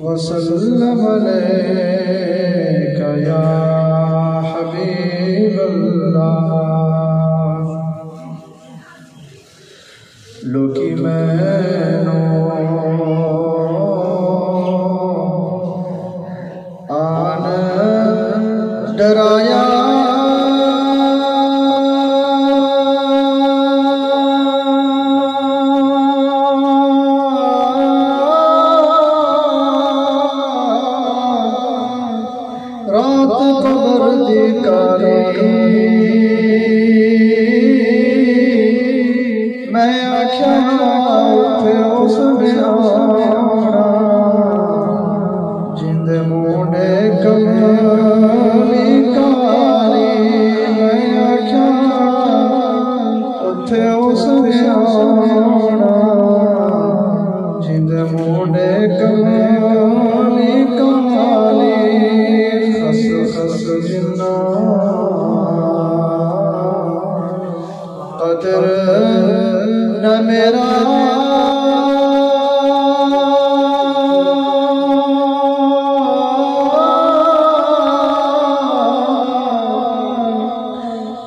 वसल्लम अलैका या हबीबल्लाह। लोकी मैनू आन डराया रात कबर दी काली मैं आख्या उठे उसने आना जिंदे मुंडे कमली काली मैं आख्या उठे उसने आना जिंदे मुंडे कमली काली जिन्ना कदर न मेरा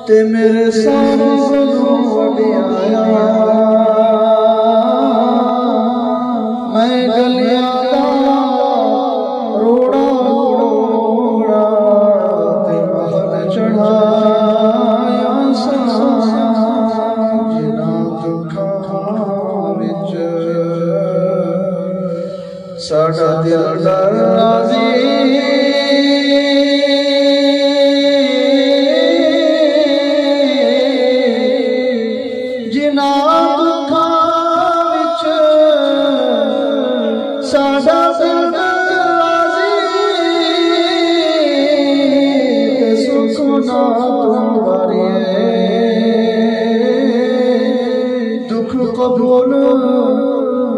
ते मेरे सारे वडियाया मैं गलिया रोड़ा चढ़ाया जिना दुखां विच साडा दिल राज़ी जिना दुखां विच साडा दिल दुख कबूल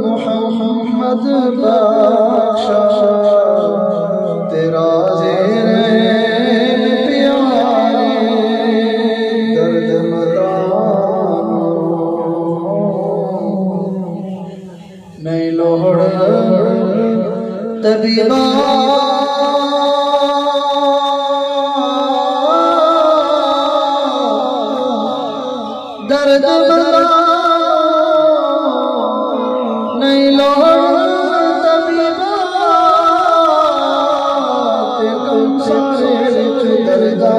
मोहम्मद बख्शा तेरा ज़ेरे प्यारे दर्द मदानो नहीं लोहड़ तबीबा दर्द नहीं लोड़ तबीबा ते कम सारे विच दर्दा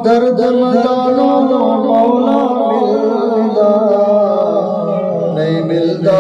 दर्द मदानो मौला मिलदा नहीं मिलदा